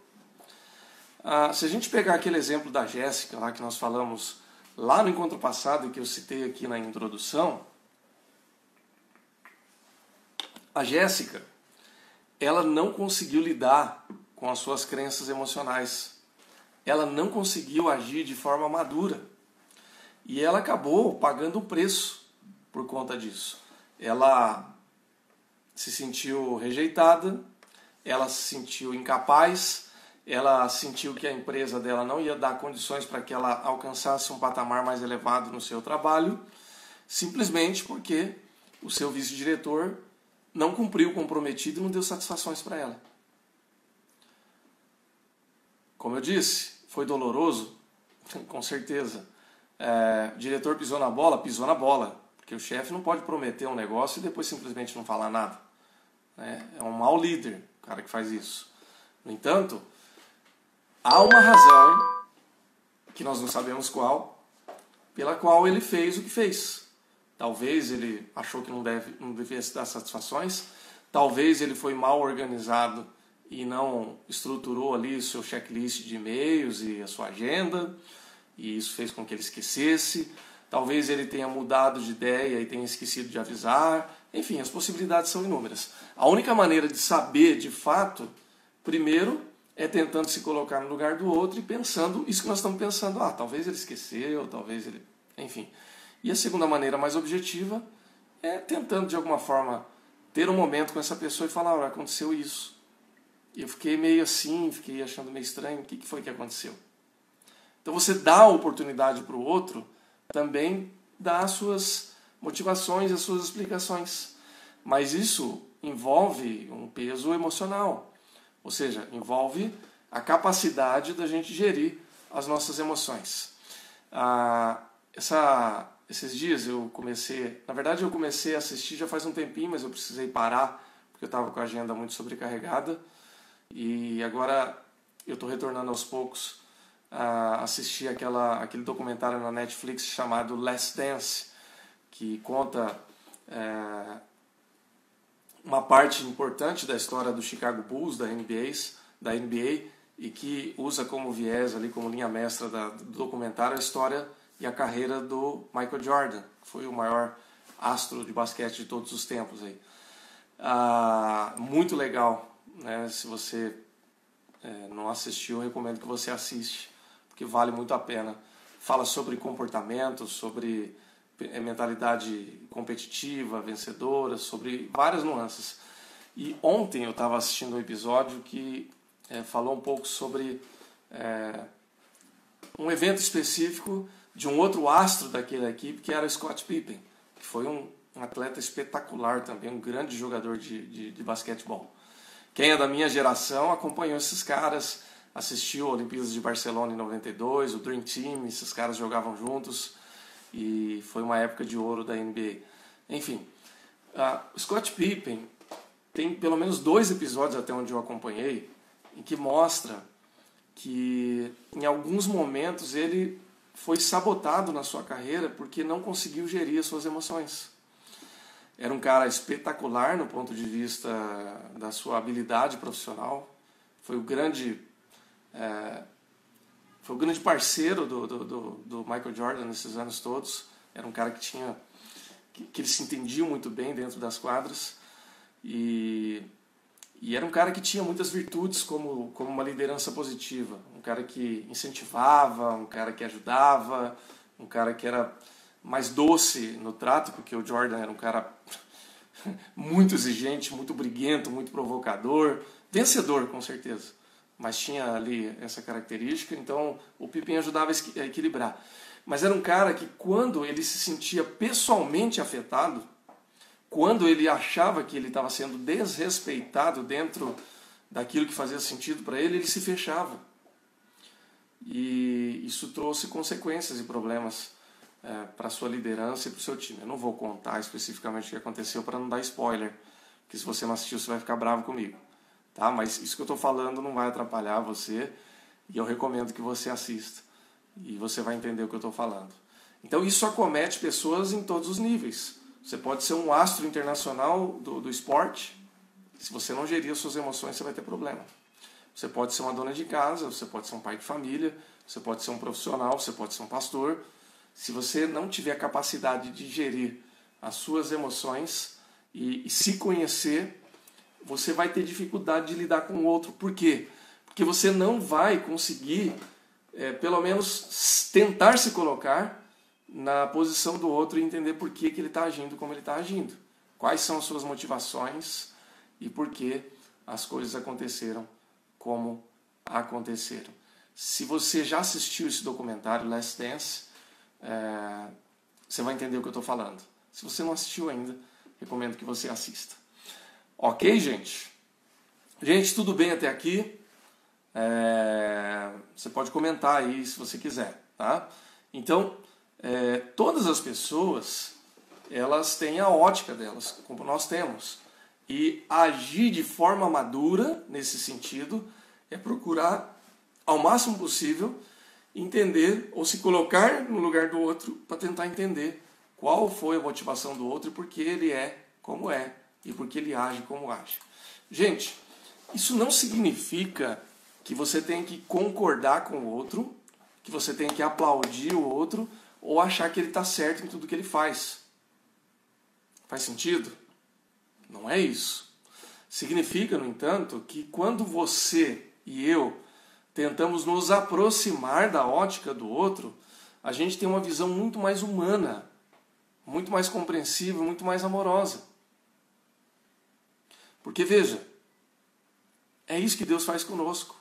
Se a gente pegar aquele exemplo da Jéssica, lá que nós falamos lá no encontro passado e que eu citei aqui na introdução, a Jéssica, ela não conseguiu lidar com as suas crenças emocionais. Ela não conseguiu agir de forma madura. E ela acabou pagando um preço por conta disso. Ela se sentiu rejeitada, ela se sentiu incapaz, ela sentiu que a empresa dela não ia dar condições para que ela alcançasse um patamar mais elevado no seu trabalho, simplesmente porque o seu vice-diretor não cumpriu o comprometido e não deu satisfações para ela. Como eu disse, foi doloroso? Com certeza. O diretor pisou na bola, porque o chefe não pode prometer um negócio e depois simplesmente não falar nada. É um mau líder o cara que faz isso. No entanto, há uma razão, que nós não sabemos qual, pela qual ele fez o que fez. Talvez ele achou que não devia se dar satisfações, talvez ele foi mal organizado e não estruturou ali o seu checklist de e-mails e a sua agenda, e isso fez com que ele esquecesse. Talvez ele tenha mudado de ideia e tenha esquecido de avisar. Enfim, as possibilidades são inúmeras. A única maneira de saber de fato, primeiro, é tentando se colocar no lugar do outro e pensando isso que nós estamos pensando. Talvez ele esqueceu, talvez ele... Enfim. E a segunda maneira mais objetiva é tentando de alguma forma ter um momento com essa pessoa e falar, olha, aconteceu isso. E eu fiquei meio assim, fiquei achando meio estranho, o que foi que aconteceu? Então você dá a oportunidade para o outro também dá as suas motivações, as suas explicações. Mas isso envolve um peso emocional. Ou seja, envolve a capacidade da gente gerir as nossas emoções. Esses dias eu comecei a assistir já faz um tempinho, mas eu precisei parar, porque eu estava com a agenda muito sobrecarregada. E agora eu estou retornando aos poucos a assistir aquele documentário na Netflix chamado Last Dance, que conta uma parte importante da história do Chicago Bulls, da NBA, e que usa como viés, ali, como linha mestra do documentário, a história e a carreira do Michael Jordan, que foi o maior astro de basquete de todos os tempos. Aí. Muito legal, né? Se você não assistiu, eu recomendo que você assiste, porque vale muito a pena. Fala sobre comportamento, sobre mentalidade competitiva, vencedora, sobre várias nuances. E ontem eu estava assistindo um episódio que falou um pouco sobre um evento específico de um outro astro daquela equipe, que era Scott Pippen, que foi um atleta espetacular também, um grande jogador de basquetebol. Quem é da minha geração acompanhou esses caras, assistiu a Olimpíadas de Barcelona em 92, o Dream Team, esses caras jogavam juntos e foi uma época de ouro da NBA. Enfim, o Scott Pippen tem pelo menos 2 episódios até onde eu acompanhei em que mostra que em alguns momentos ele foi sabotado na sua carreira porque não conseguiu gerir as suas emoções. Era um cara espetacular no ponto de vista da sua habilidade profissional, foi o grande parceiro do Michael Jordan nesses anos todos. Era um cara que eles se entendiam muito bem dentro das quadras, e era um cara que tinha muitas virtudes como uma liderança positiva, um cara que incentivava, um cara que ajudava, um cara que era mais doce no trato, porque o Jordan era um cara muito exigente, muito briguento, muito provocador, vencedor com certeza, mas tinha ali essa característica, então o Pippen ajudava a equilibrar. Mas era um cara que, quando ele se sentia pessoalmente afetado, quando ele achava que ele estava sendo desrespeitado dentro daquilo que fazia sentido para ele se fechava. E isso trouxe consequências e problemas para a sua liderança e para o seu time. Eu não vou contar especificamente o que aconteceu para não dar spoiler, porque se você não assistiu você vai ficar bravo comigo. Tá? Mas isso que eu estou falando não vai atrapalhar você, e eu recomendo que você assista. E você vai entender o que eu estou falando. Então isso acomete pessoas em todos os níveis. Você pode ser um astro internacional do esporte. Se você não gerir as suas emoções, você vai ter problema. Você pode ser uma dona de casa, você pode ser um pai de família, você pode ser um profissional, você pode ser um pastor. Se você não tiver a capacidade de gerir as suas emoções e se conhecer, você vai ter dificuldade de lidar com o outro. Por quê? Porque você não vai conseguir, pelo menos, tentar se colocar na posição do outro e entender por que ele está agindo como ele está agindo. Quais são as suas motivações e por que as coisas aconteceram como aconteceram. Se você já assistiu esse documentário, Last Dance, você vai entender o que eu estou falando. Se você não assistiu ainda, recomendo que você assista. Ok, gente? Gente, tudo bem até aqui? Você pode comentar aí se você quiser, tá? Então, todas as pessoas, elas têm a ótica delas, como nós temos. E agir de forma madura, nesse sentido, é procurar, ao máximo possível, entender ou se colocar no lugar do outro para tentar entender qual foi a motivação do outro e por que ele é como é e por que ele age como age. Gente, isso não significa que você tem que concordar com o outro, que você tem que aplaudir o outro ou achar que ele está certo em tudo que ele faz. Faz sentido? Não é isso. Significa, no entanto, que quando você e eu tentamos nos aproximar da ótica do outro, a gente tem uma visão muito mais humana, muito mais compreensiva, muito mais amorosa. Porque, veja, é isso que Deus faz conosco.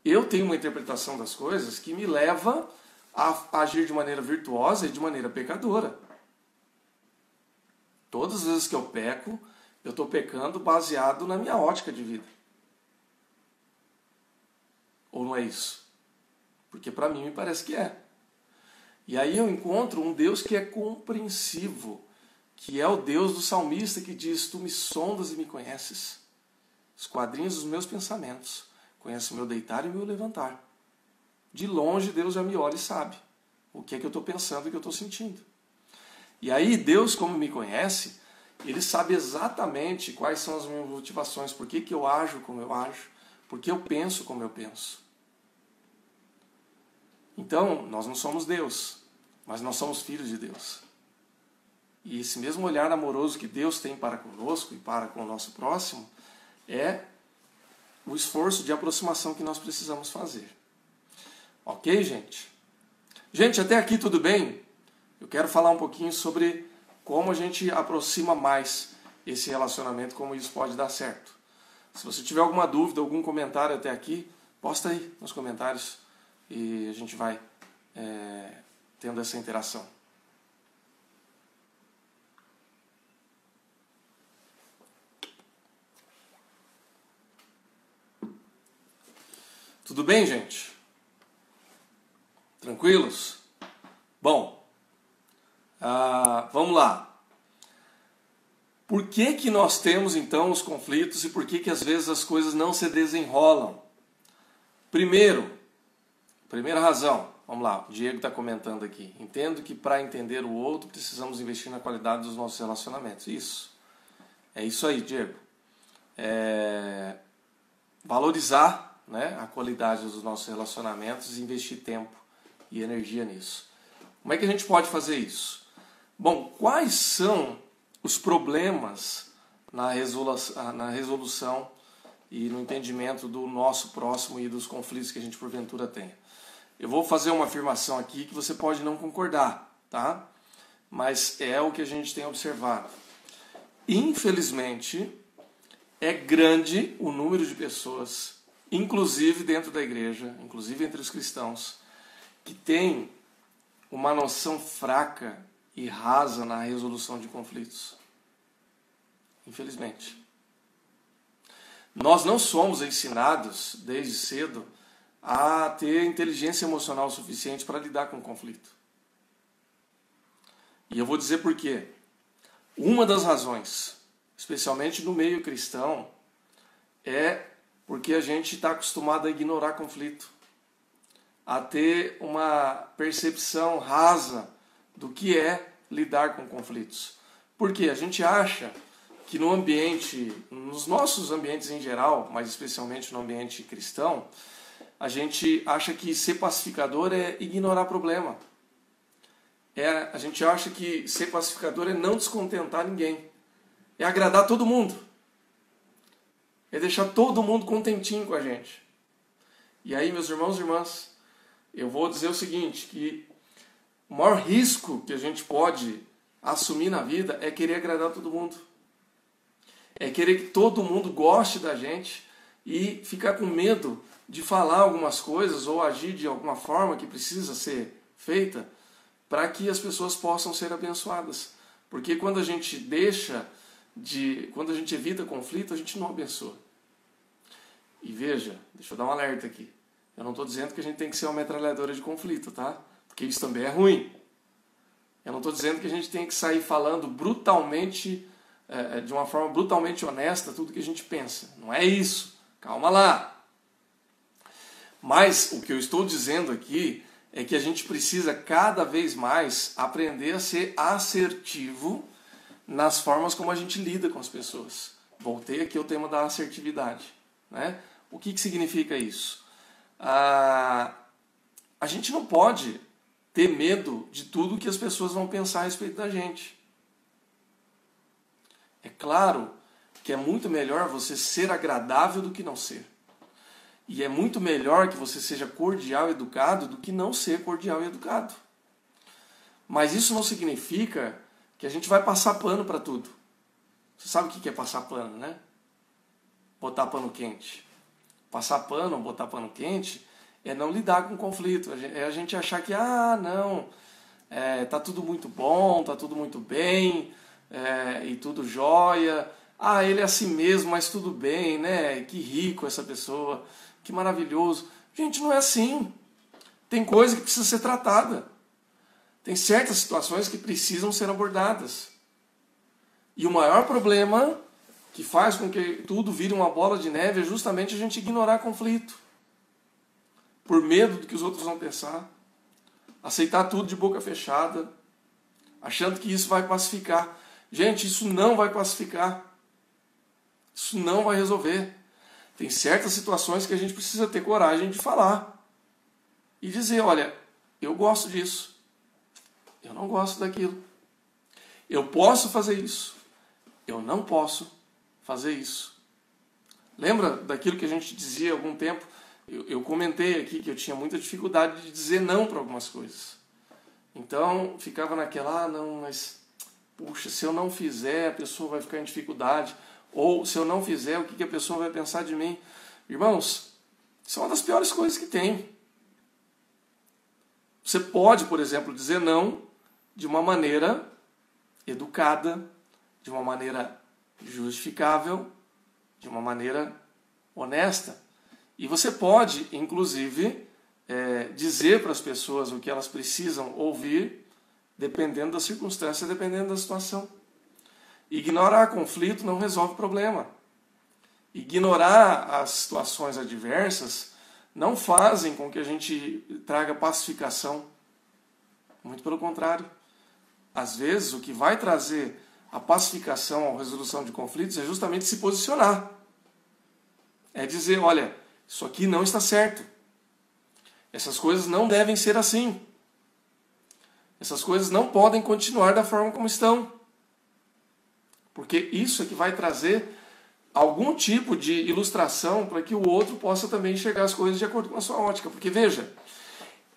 Eu tenho uma interpretação das coisas que me leva a agir de maneira virtuosa e de maneira pecadora. Todas as vezes que eu peco, eu estou pecando baseado na minha ótica de vida. Ou não é isso? Porque para mim me parece que é. E aí eu encontro um Deus que é compreensivo, que é o Deus do salmista que diz: tu me sondas e me conheces, esquadrinhas os meus pensamentos, conhece o meu deitar e o meu levantar. De longe Deus já me olha e sabe o que é que eu estou pensando e o que eu estou sentindo. E aí Deus, como me conhece, Ele sabe exatamente quais são as minhas motivações, por que eu ajo como eu ajo, por que eu penso como eu penso. Então, nós não somos Deus, mas nós somos filhos de Deus. E esse mesmo olhar amoroso que Deus tem para conosco e para com o nosso próximo é o esforço de aproximação que nós precisamos fazer. Ok, gente? Gente, até aqui tudo bem? Eu quero falar um pouquinho sobre como a gente aproxima mais esse relacionamento, como isso pode dar certo. Se você tiver alguma dúvida, algum comentário até aqui, posta aí nos comentários e a gente vai tendo essa interação. Tudo bem, gente? Tranquilos? Bom, vamos lá. Por que nós temos então os conflitos e por que às vezes as coisas não se desenrolam? Primeiro, Primeira razão, vamos lá, o Diego está comentando aqui. Entendo que para entender o outro precisamos investir na qualidade dos nossos relacionamentos. Isso. É isso aí, Diego. Valorizar, né, a qualidade dos nossos relacionamentos e investir tempo e energia nisso. Como é que a gente pode fazer isso? Bom, quais são os problemas na resolução e no entendimento do nosso próximo e dos conflitos que a gente porventura tenha? Eu vou fazer uma afirmação aqui que você pode não concordar, tá? Mas é o que a gente tem observado. Infelizmente, é grande o número de pessoas, inclusive dentro da igreja, inclusive entre os cristãos, que tem uma noção fraca e rasa na resolução de conflitos. Infelizmente. Nós não somos ensinados desde cedo a ter inteligência emocional suficiente para lidar com o conflito. E eu vou dizer por quê. Uma das razões, especialmente no meio cristão, é porque a gente está acostumado a ignorar conflito, a ter uma percepção rasa do que é lidar com conflitos. Porque a gente acha que no ambiente, nos nossos ambientes em geral, mas especialmente no ambiente cristão, a gente acha que ser pacificador é ignorar problema. A gente acha que ser pacificador é não descontentar ninguém. É agradar todo mundo. É deixar todo mundo contentinho com a gente. E aí, meus irmãos e irmãs, eu vou dizer o seguinte, que o maior risco que a gente pode assumir na vida é querer agradar todo mundo. É querer que todo mundo goste da gente e ficar com medo de falar algumas coisas ou agir de alguma forma que precisa ser feita para que as pessoas possam ser abençoadas. Porque quando a gente quando a gente evita conflito, a gente não abençoa. E veja, deixa eu dar um alerta aqui. Eu não estou dizendo que a gente tem que ser uma metralhadora de conflito, tá? Porque isso também é ruim. Eu não estou dizendo que a gente tem que sair falando brutalmente, de uma forma brutalmente honesta, tudo que a gente pensa. Não é isso. Calma lá. Mas o que eu estou dizendo aqui é que a gente precisa cada vez mais aprender a ser assertivo nas formas como a gente lida com as pessoas. Voltei aqui ao tema da assertividade, né? O que significa isso? A gente não pode ter medo de tudo que as pessoas vão pensar a respeito da gente. É claro que é muito melhor você ser agradável do que não ser. E é muito melhor que você seja cordial e educado do que não ser cordial e educado. Mas isso não significa que a gente vai passar pano para tudo. Você sabe o que é passar pano, né? Botar pano quente. Passar pano, botar pano quente, é não lidar com conflito. É a gente achar que, tá tudo muito bom, tá tudo muito bem, e tudo jóia. Ele é assim mesmo, mas tudo bem, né? Que rico essa pessoa. Que maravilhoso. Gente, não é assim. Tem coisa que precisa ser tratada. Tem certas situações que precisam ser abordadas. E o maior problema que faz com que tudo vire uma bola de neve é justamente a gente ignorar conflito. Por medo do que os outros vão pensar. Aceitar tudo de boca fechada. Achando que isso vai pacificar. Gente, isso não vai pacificar. Isso não vai resolver. Tem certas situações que a gente precisa ter coragem de falar. E dizer, olha, eu gosto disso. Eu não gosto daquilo. Eu posso fazer isso. Eu não posso fazer isso. Lembra daquilo que a gente dizia há algum tempo? Eu comentei aqui que eu tinha muita dificuldade de dizer não para algumas coisas. Então, ficava naquela, mas puxa, se eu não fizer, a pessoa vai ficar em dificuldade. Ou, se eu não fizer, o que a pessoa vai pensar de mim? Irmãos, isso é uma das piores coisas que tem. Você pode, por exemplo, dizer não de uma maneira educada, de uma maneira justificável, de uma maneira honesta. E você pode, inclusive, dizer para as pessoas o que elas precisam ouvir, dependendo da circunstância, dependendo da situação. Ignorar conflito não resolve o problema. Ignorar as situações adversas não fazem com que a gente traga pacificação. Muito pelo contrário. Às vezes, o que vai trazer a pacificação, a resolução de conflitos, é justamente se posicionar. É dizer, olha, isso aqui não está certo. Essas coisas não devem ser assim. Essas coisas não podem continuar da forma como estão. Porque isso é que vai trazer algum tipo de ilustração para que o outro possa também enxergar as coisas de acordo com a sua ótica. Porque veja,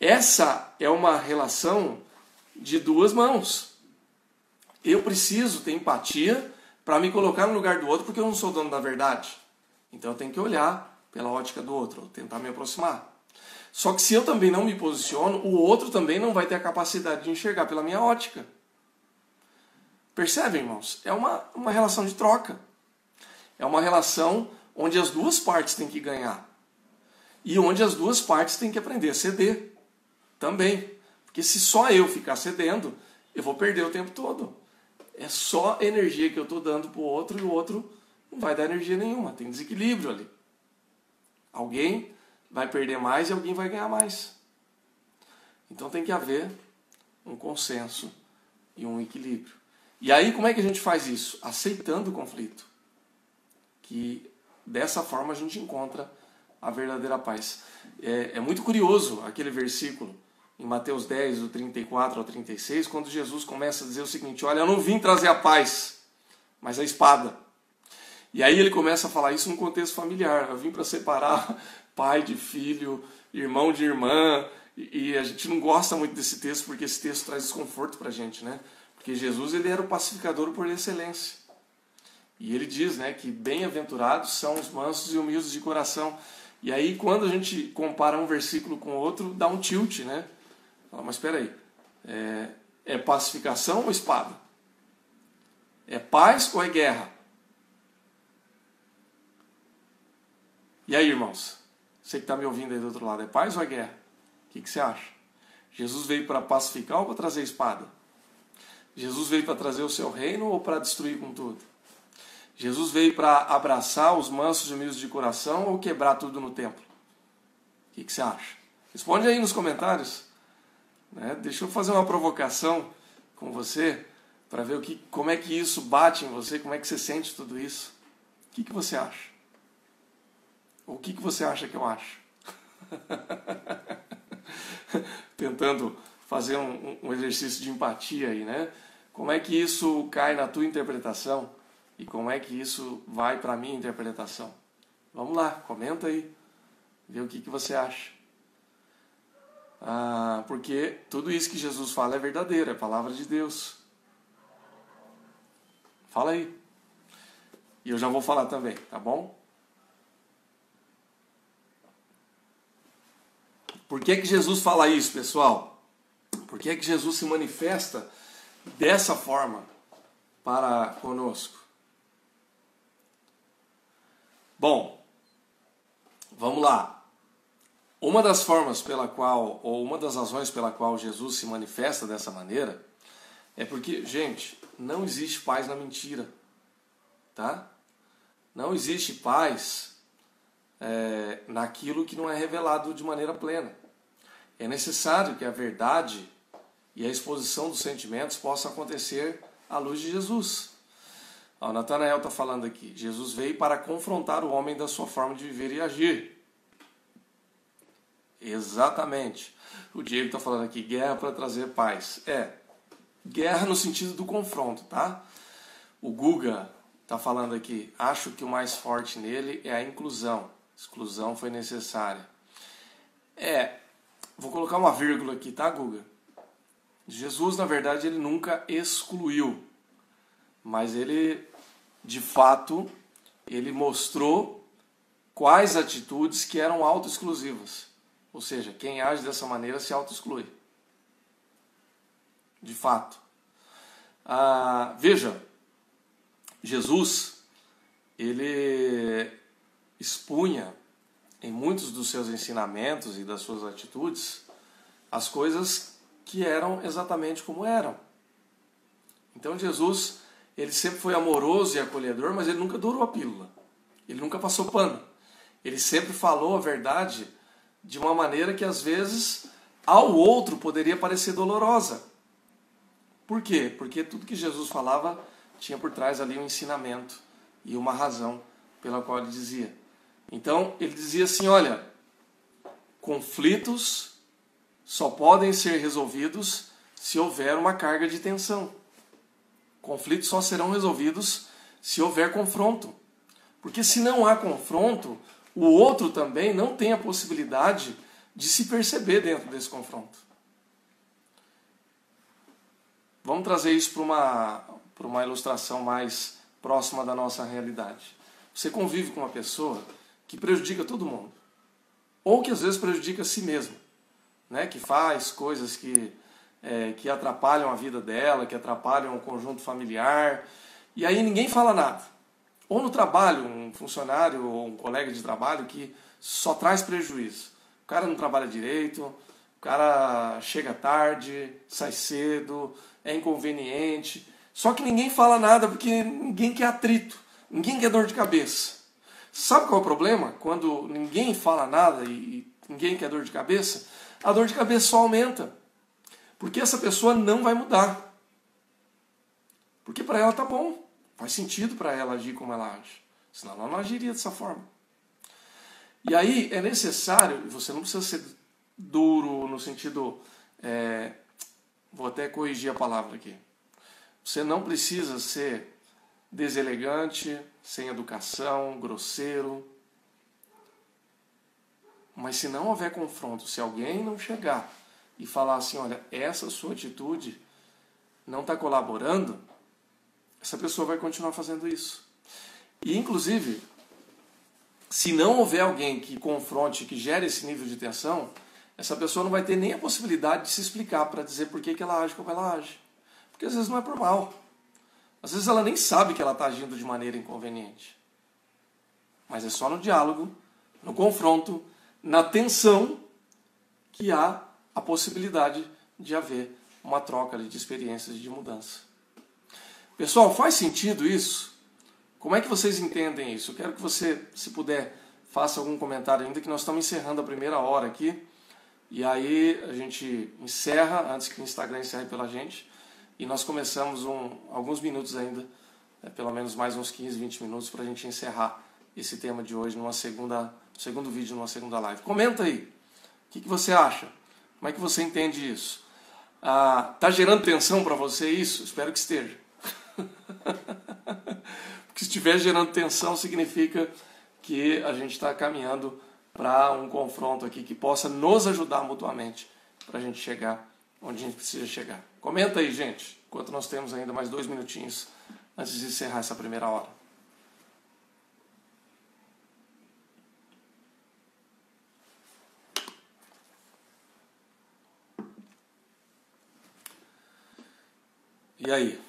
essa é uma relação de duas mãos. Eu preciso ter empatia para me colocar no lugar do outro, porque eu não sou dono da verdade. Então eu tenho que olhar pela ótica do outro, tentar me aproximar. Só que se eu também não me posiciono, o outro também não vai ter a capacidade de enxergar pela minha ótica. Percebem, irmãos? É uma relação de troca. É uma relação onde as duas partes têm que ganhar. E onde as duas partes têm que aprender a ceder também. Porque se só eu ficar cedendo, eu vou perder o tempo todo. É só energia que eu estou dando para o outro e o outro não vai dar energia nenhuma. Tem desequilíbrio ali. Alguém vai perder mais e alguém vai ganhar mais. Então tem que haver um consenso e um equilíbrio. E aí como é que a gente faz isso? Aceitando o conflito. Que dessa forma a gente encontra a verdadeira paz. É muito curioso aquele versículo em Mateus 10, do 34 ao 36, quando Jesus começa a dizer o seguinte, olha, eu não vim trazer a paz, mas a espada. E aí ele começa a falar isso num contexto familiar. Eu vim para separar pai de filho, irmão de irmã, e a gente não gosta muito desse texto, porque esse texto traz desconforto para a gente, né? Porque Jesus, ele era o pacificador por excelência. E ele diz, né, que bem-aventurados são os mansos e humildes de coração. E aí, quando a gente compara um versículo com o outro, dá um tilt, né? Fala, mas espera aí, é pacificação ou espada? É paz ou é guerra? E aí, irmãos? Você que está me ouvindo aí do outro lado, é paz ou é guerra? O que você acha? Jesus veio para pacificar ou para trazer espada? Jesus veio para trazer o seu reino ou para destruir com tudo? Jesus veio para abraçar os mansos e humildes de coração ou quebrar tudo no templo? O que você acha? Responde aí nos comentários. Deixa eu fazer uma provocação com você para ver como é que isso bate em você, como é que você sente tudo isso. O que você acha? Ou o que você acha que eu acho? Tentando fazer um exercício de empatia aí, né? Como é que isso cai na tua interpretação? E como é que isso vai para a minha interpretação? Vamos lá, comenta aí. Vê o que você acha. Porque tudo isso que Jesus fala é verdadeiro, é palavra de Deus. Fala aí. E eu já vou falar também, tá bom? Por que Jesus fala isso, pessoal? Por que Jesus se manifesta dessa forma para conosco? Bom, vamos lá. Uma das formas pela qual, ou uma das razões pela qual Jesus se manifesta dessa maneira, é porque, gente, não existe paz na mentira, tá? Não existe paz naquilo que não é revelado de maneira plena. É necessário que a verdade e a exposição dos sentimentos possa acontecer à luz de Jesus. O Natanael está falando aqui, Jesus veio para confrontar o homem da sua forma de viver e agir. Exatamente. O Diego está falando aqui, guerra para trazer paz. Guerra no sentido do confronto, tá? O Guga está falando aqui, acho que o mais forte nele é a inclusão. Exclusão foi necessária. Vou colocar uma vírgula aqui, tá, Guga? Jesus, na verdade, ele nunca excluiu. Mas ele, de fato, ele mostrou quais atitudes que eram auto-exclusivas. Ou seja, quem age dessa maneira se auto-exclui. De fato. Veja, Jesus, ele expunha em muitos dos seus ensinamentos e das suas atitudes as coisas que eram exatamente como eram. Então Jesus, ele sempre foi amoroso e acolhedor, mas ele nunca dourou a pílula. Ele nunca passou pano. Ele sempre falou a verdade de uma maneira que às vezes ao outro poderia parecer dolorosa. Por quê? Porque tudo que Jesus falava tinha por trás ali um ensinamento e uma razão pela qual ele dizia. Então, ele dizia assim, olha, conflitos só podem ser resolvidos se houver uma carga de tensão. Conflitos só serão resolvidos se houver confronto. Porque se não há confronto, o outro também não tem a possibilidade de se perceber dentro desse confronto. Vamos trazer isso para uma ilustração mais próxima da nossa realidade. Você convive com uma pessoa que prejudica todo mundo. Ou que às vezes prejudica a si mesmo. Né? Que faz coisas que atrapalham a vida dela, que atrapalham o conjunto familiar. E aí ninguém fala nada. Ou no trabalho, um funcionário ou um colega de trabalho que só traz prejuízo. O cara não trabalha direito, o cara chega tarde, sai cedo, é inconveniente. Só que ninguém fala nada porque ninguém quer atrito, ninguém quer dor de cabeça. Sabe qual é o problema? Quando ninguém fala nada e ninguém quer dor de cabeça, a dor de cabeça só aumenta. Porque essa pessoa não vai mudar. Porque para ela tá bom. Faz sentido para ela agir como ela age. Senão ela não agiria dessa forma. E aí é necessário, e você não precisa ser duro no sentido... vou até corrigir a palavra aqui. Você não precisa ser deselegante, sem educação, grosseiro. Mas se não houver confronto, se alguém não chegar e falar assim, olha, essa sua atitude não está colaborando, essa pessoa vai continuar fazendo isso. E, inclusive, se não houver alguém que confronte, que gere esse nível de tensão, essa pessoa não vai ter nem a possibilidade de se explicar para dizer por que ela age como ela age. Porque às vezes não é por mal. Às vezes ela nem sabe que ela está agindo de maneira inconveniente. Mas é só no diálogo, no confronto, na tensão, que há a possibilidade de haver uma troca de experiências e de mudança. Pessoal, faz sentido isso? Como é que vocês entendem isso? Eu quero que você, se puder, faça algum comentário ainda, que nós estamos encerrando a primeira hora aqui. E aí a gente encerra, antes que o Instagram encerre pela gente. E nós começamos alguns minutos ainda, pelo menos mais uns 15, 20 minutos, para a gente encerrar esse tema de hoje numa segundo vídeo, numa segunda live. Comenta aí. O que você acha? Como é que você entende isso? Tá gerando tensão para você isso? Espero que esteja. Porque se estiver gerando tensão, significa que a gente está caminhando para um confronto aqui que possa nos ajudar mutuamente para a gente chegar onde a gente precisa chegar. Comenta aí, gente, enquanto nós temos ainda mais 2 minutinhos antes de encerrar essa primeira hora. E aí?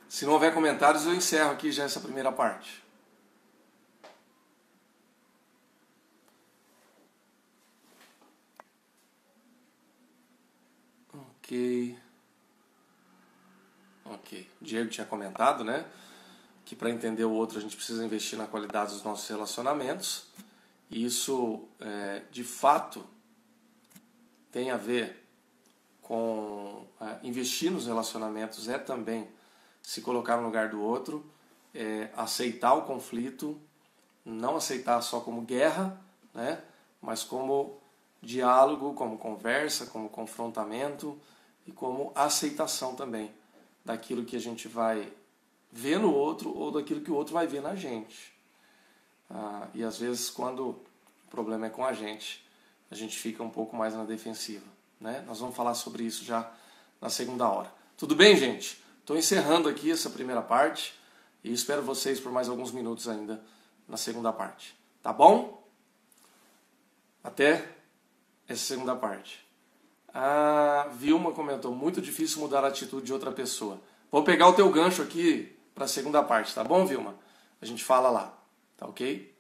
Se não houver comentários, eu encerro aqui já essa primeira parte. Ok. Diego tinha comentado, né? Que para entender o outro a gente precisa investir na qualidade dos nossos relacionamentos. E isso, de fato, tem a ver com investir nos relacionamentos, é também se colocar no lugar do outro, aceitar o conflito, não aceitar só como guerra, né? Mas como diálogo, como conversa, como confrontamento e como aceitação também daquilo que a gente vai ver no outro ou daquilo que o outro vai ver na gente. E às vezes, quando o problema é com a gente fica um pouco mais na defensiva, né? Nós vamos falar sobre isso já na segunda hora. Tudo bem, gente? Estou encerrando aqui essa primeira parte e espero vocês por mais alguns minutos ainda na segunda parte. Tá bom? Até essa segunda parte. A Vilma comentou, muito difícil mudar a atitude de outra pessoa. Vou pegar o teu gancho aqui para a segunda parte, tá bom, Vilma? A gente fala lá, tá ok?